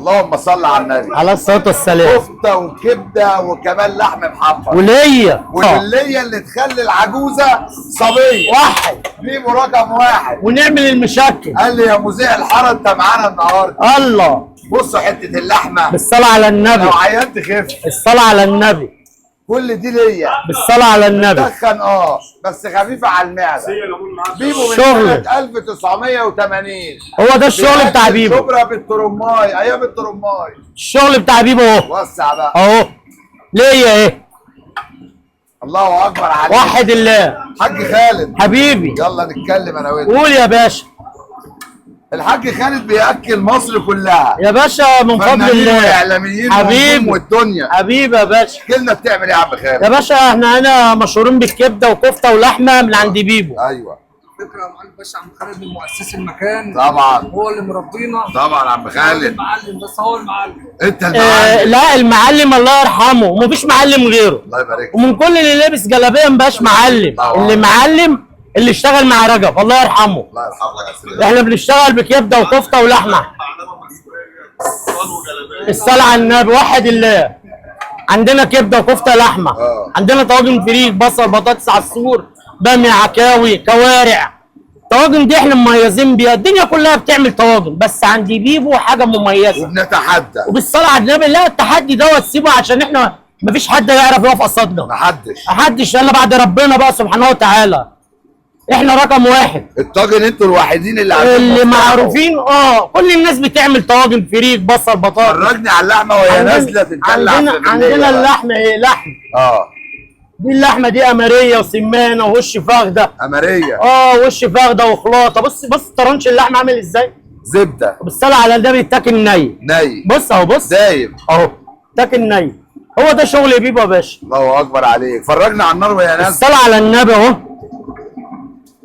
اللهم صل على النبي. على الصلاه والسلام. كفته وكبده وكمان لحم محمر وليا والليه اللي تخلي العجوزه صبيه. واحد. بيبو رقم واحد. ونعمل المشكل. قال لي يا مذيع الحاره انت معانا النهارده. الله. بصوا حته اللحمه بالصلاه على النبي. لو عينت خف. الصلاه على النبي. كل دي ليا. بالصلاه على النبي. تخن بس خفيفه على المعده. بيبو من شغل. سنه 1980. هو ده الشغل بتاع بيبو. شبرا بالترماي ايام الترماي. الشغل بتاع بيبو اهو. وسع بقى اهو. ليا ايه. الله اكبر عليك. وحد الله. حاج خالد حبيبي. يلا نتكلم انا وانت. قول يا باشا. الحاج خالد بياكل مصر كلها يا باشا من فضل الله. واعلاميين حبيبي والدنيا. حبيبي يا باشا. كلنا بتعمل ايه يا عم خالد؟ يا باشا احنا هنا مشهورين بالكبده وكفته ولحمه من عند بيبو. ايوه فكره يا معلم باشا. عم خالد من مؤسس المكان طبعا. هو اللي مربينا طبعا يا عم هو خالد. المعلم بس هو المعلم. انت المعلم. لا المعلم الله يرحمه ومفيش معلم غيره. الله يبارك فيك. ومن كل اللي لابس جلابيه مبقاش معلم. طبعا. اللي معلم اللي اشتغل مع رجب الله يرحمه. الله يرحمه يا سيدي. احنا بنشتغل بكبده وكفته ولحمه. الصلاة على النبي. واحد الله. عندنا كبده وكفته لحمه. عندنا طواجن فريك بصل بطاطس عصفور باميه عكاوي كوارع. الطواجن دي احنا مميزين بيها. الدنيا كلها بتعمل طواجن بس عند بيبو حاجه مميزه. وبنتحدى. وبالصلاه على النبي. لا التحدي دوت سيبه عشان احنا مفيش حد يعرف يقف قصادنا. محدش الا بعد ربنا بقى سبحانه وتعالى. احنا رقم واحد. الطاجن انتوا الوحيدين اللي معروفين. كل الناس بتعمل طواجن فريك بصل بطاطس. فرجني على اللحمه وهي نازله تتدلع. عندنا اللحمه ايه لحم. دي اللحمه دي اماريه وسمانه ووش فخده. اماريه. وش فخده وخلاطه. بص طرنش اللحمه عامل ازاي. زبده. بالصلاه على النبي. بيتاكل ني. بص اهو. بص دايب اهو. تاكل ني. هو ده شغل بيبو يا باشا. الله اكبر عليك. فرجنا على النار وهي نازله. الصلاه على النبي اهو.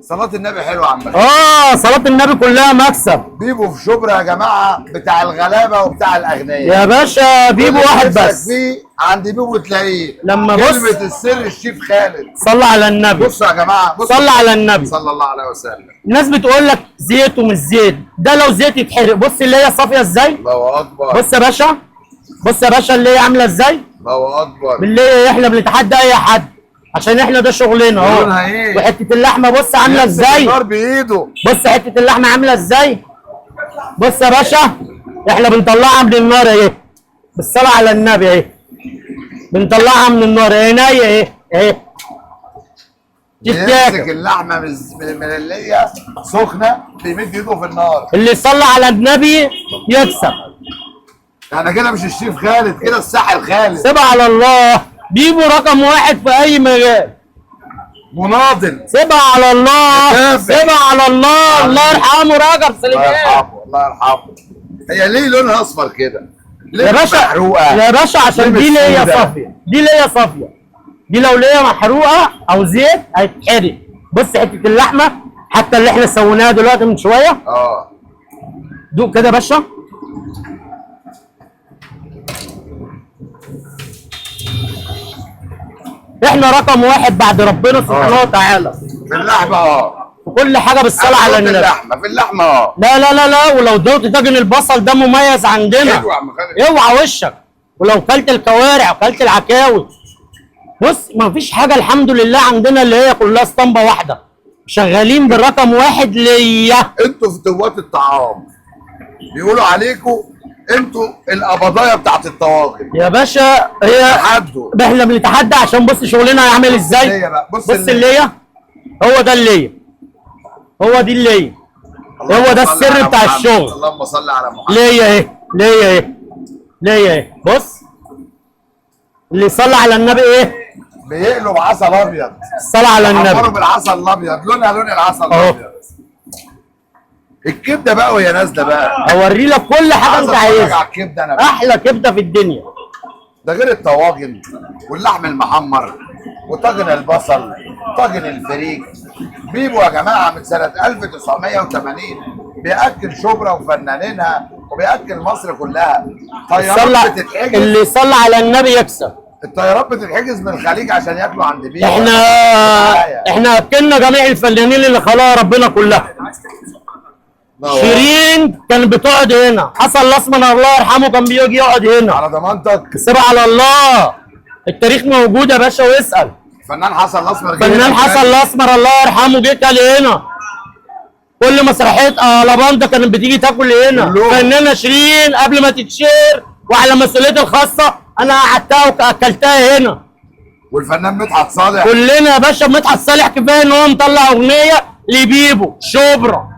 صلاة النبي حلوة يا عم خالد. صلاة النبي كلها مكسب. بيبو في شبرا يا جماعة بتاع الغلابة وبتاع الأغنياء. يا باشا بيبو واحد بس. فيه عند بيبو تلاقيه. لما بص كلمة السر الشيف خالد. صلى على النبي. بصوا يا جماعة. صلى على النبي صلى الله عليه وسلم. الناس بتقول لك زيت ومش زيت. ده لو زيت يتحرق. بص اللي هي صافية ازاي. الله أكبر. بص يا باشا. بص يا باشا اللي هي عاملة ازاي. الله أكبر. باللي احنا بنتحدى أي حد عشان احنا ده شغلنا اهو. لونها ايه؟ وحتة اللحمة بص عاملة ازاي. النار بإيده. بص حتة اللحمة عاملة ازاي. بص يا باشا احنا بنطلعها من النار اهي. بالصلاة على النبي اهي. بنطلعها من النار اهي. نية اهي. يمسك اللحمة من اللي هي سخنة بيمد ايده في النار. اللي يصلي على النبي يكسب. يعني كده مش الشيف خالد كده الساحر خالد. سيبها على الله. بيبو رقم واحد في أي مجال. مناضل. سيبها على الله. سيبها على الله. الله يرحمه رجب سليمان. الله يرحمه. الله يرحمه. هي ليه لونها أصفر كده؟ يا باشا محروقة. يا باشا عشان دي ليا صافية. دي ليا صافية. دي لو ليا محروقة أو زيت هيتحرق. بص حتة اللحمة حتى اللي احنا سويناها دلوقتي من شوية. دوق كده يا باشا. احنا رقم واحد بعد ربنا سبحانه وتعالى. في اللحمه في كل حاجه بالصلاه على النبي. في اللحمه لا لا لا لا. ولو دوقت طاجن البصل ده مميز عندنا. حلو يا عم خالد. اوعى وشك. ولو كلت الكوارع وكلت العكاوي. بص ما فيش حاجه الحمد لله عندنا اللي هي كلها اسطمبه واحده. شغالين بالرقم واحد ليا. انتوا في دوات الطعام بيقولوا عليكم انتوا القبضايه بتاعت الطواجن يا باشا. هي تحدوا. احنا بنتحدى عشان بص شغلنا هيعمل ازاي. بص الليا. هو ده الليا. هو دي الليا. هو ده السر بتاع الشغل. اللهم صل على محمد. ليا اهي. ليا اهي. ليا اهي. بص اللي يصلي على النبي ايه بيقلب عسل ابيض. الصلاه على النبي. عمروا بالعسل الابيض. لونها لون العسل الابيض. الكبده بقى وهي نازله بقى. اوري لك كل حاجه انت عايزها. الكبده انا بقى. احلى كبده في الدنيا. ده غير الطواجن واللحم المحمر وطاجن البصل طاجن الفريك. بيبو يا جماعه من سنه 1980 بياكل شبرا وفنانينها وبياكل مصر كلها. طيارات بتتحجز. اللي يصلي على النبي يكسب. الطيارات بتتحجز من الخليج عشان ياكلوا عند بيبو. احنا اكلنا جميع الفنانين اللي خلقها ربنا كلها. شيرين كانت بتقعد هنا، حسن الاسمر الله يرحمه كان بيجي يقعد هنا. على ضمانتك. سيبها على الله، التاريخ موجود يا باشا واسال. فنان حسن الاسمر فنان حسن الاسمر الله يرحمه جه كان هنا. كل مسرحيه لاباندا كانت بتيجي تاكل هنا. كلهم. فنانه شيرين قبل ما تتشير وعلى مسؤوليتي الخاصه انا قعدتها واكلتها هنا. والفنان مدحت صالح. كلنا يا باشا. مدحت صالح كفايه ان هو مطلع اغنيه لبيبو شبرا.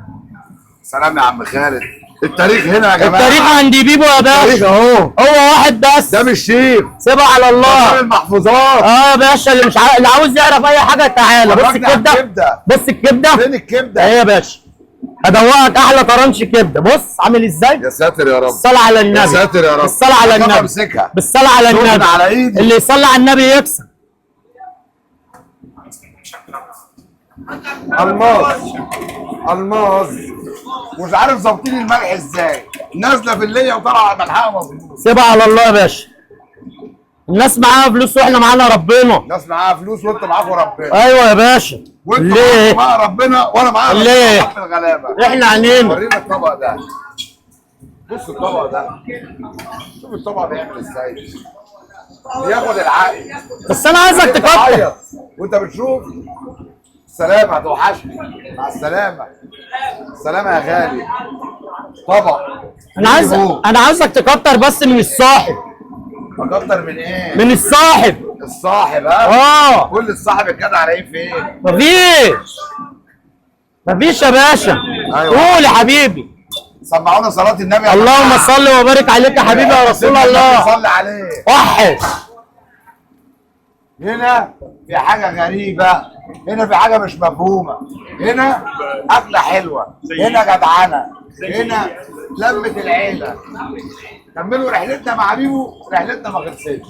سلام يا عم خالد. التاريخ هنا يا جماعه. التاريخ عند بيبو يا التاريخ باشا. اهو. هو واحد بس. ده مش شيخ. سيبها على الله. المحفوظات. يا باشا اللي مش اللي عاوز يعرف اي حاجه تعالى. بص الكبده. بص الكبده. فين الكبده؟ اهي يا باشا. هدوقك احلى طرنش كبده. بص عامل ازاي؟ يا ساتر يا رب. الصلاه على النبي. يا ساتر يا رب. بالصلاه على النبي. امسكها. بالصلاه على سخنة النبي. على ايدي. اللي يصلي على النبي يكسب. الماظ مش عارف ظابطين الملح ازاي، نازله في اللية وطالعه ملحها مظبوط. سيبها على الله يا باشا. الناس معاها فلوس واحنا معانا ربنا. الناس معاها فلوس وانت معاكوا ربنا. ايوه يا باشا. وانت ليه؟ معاك ربنا وانا معايا ربنا. ليه؟ حق الغلابه. احنا عنينا. ورينا الطبق ده. بص الطبق ده. شوف الطبق بيعمل ازاي. بياخد العقل. بس انا عايزك انت تكتر. تعيط وانت بتشوف. سلامة هتوحشني. مع السلامة. سلامة يا غالي. طبق. انا عايزك تكتر بس من الصاحب. اكتر من ايه؟ من الصاحب. الصاحب ها؟ اه. كل الصاحب الجدع عليه فين؟ مفيش يا باشا. أيوة. قول يا حبيبي. سمعونا صلاة النبي يا اللهم جماعة. صل وبارك عليك يا حبيبي يا رسول الله. صلي عليه. وحش. هنا في حاجة غريبة، هنا في حاجة مش مفهومة، هنا أكلة حلوة، هنا جدعنة، هنا لمة العيلة. كملوا رحلتنا مع بيبو، رحلتنا ما خلصتش.